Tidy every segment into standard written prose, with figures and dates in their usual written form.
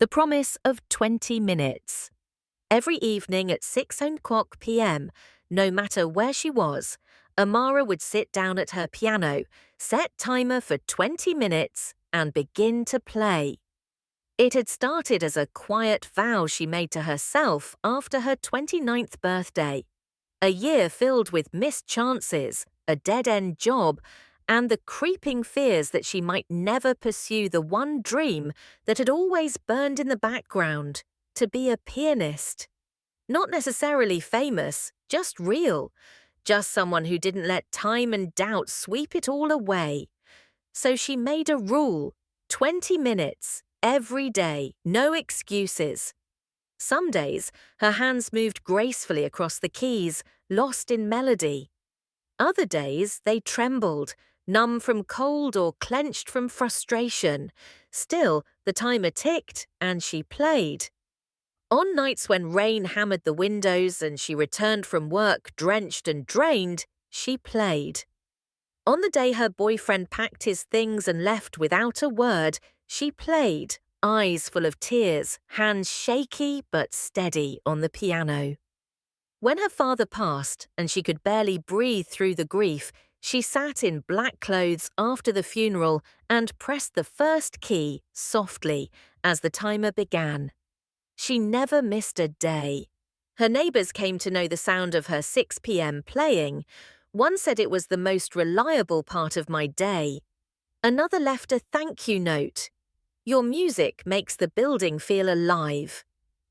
The promise of 20 minutes. Every evening at 6 o'clock p.m., no matter where she was, Amara would sit down at her piano, set timer for 20 minutes, and begin to play. It had started as a quiet vow she made to herself after her 29th birthday. A year filled with missed chances, a dead-end job, and the creeping fears that she might never pursue the one dream that had always burned in the background, to be a pianist. Not necessarily famous, just real. Just someone who didn't let time and doubt sweep it all away. So she made a rule: 20 minutes, every day, no excuses. Some days, her hands moved gracefully across the keys, lost in melody. Other days, they trembled, numb from cold or clenched from frustration. Still, the timer ticked and she played. On nights when rain hammered the windows and she returned from work drenched and drained, she played. On the day her boyfriend packed his things and left without a word, she played, eyes full of tears, hands shaky but steady on the piano. When her father passed and she could barely breathe through the grief, she sat in black clothes after the funeral and pressed the first key softly as the timer began. She never missed a day. Her neighbors came to know the sound of her 6 p.m. playing. One said it was the most reliable part of my day. Another left a thank you note. Your music makes the building feel alive.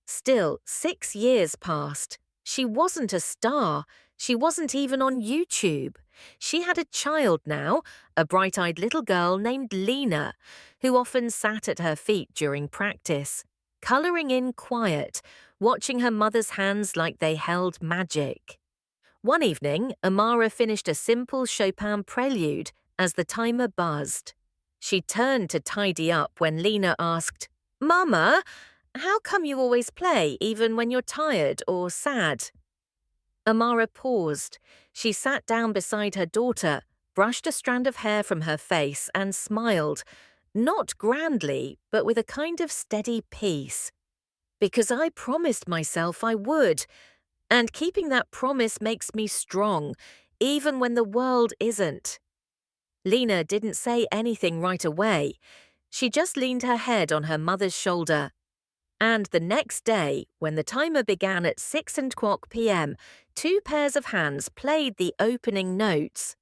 Still, 6 years passed. She wasn't a star. She wasn't even on YouTube. She had a child now, a bright-eyed little girl named Lena, who often sat at her feet during practice, colouring in quiet, watching her mother's hands like they held magic. One evening, Amara finished a simple Chopin prelude as the timer buzzed. She turned to tidy up when Lena asked, "Mama, how come you always play even when you're tired or sad?" Amara paused. She sat down beside her daughter, brushed a strand of hair from her face and smiled, not grandly, but with a kind of steady peace. "Because I promised myself I would, and keeping that promise makes me strong, even when the world isn't." Lena didn't say anything right away. She just leaned her head on her mother's shoulder. And the next day, when the timer began at 6 o'clock p.m., 2 pairs of hands played the opening notes.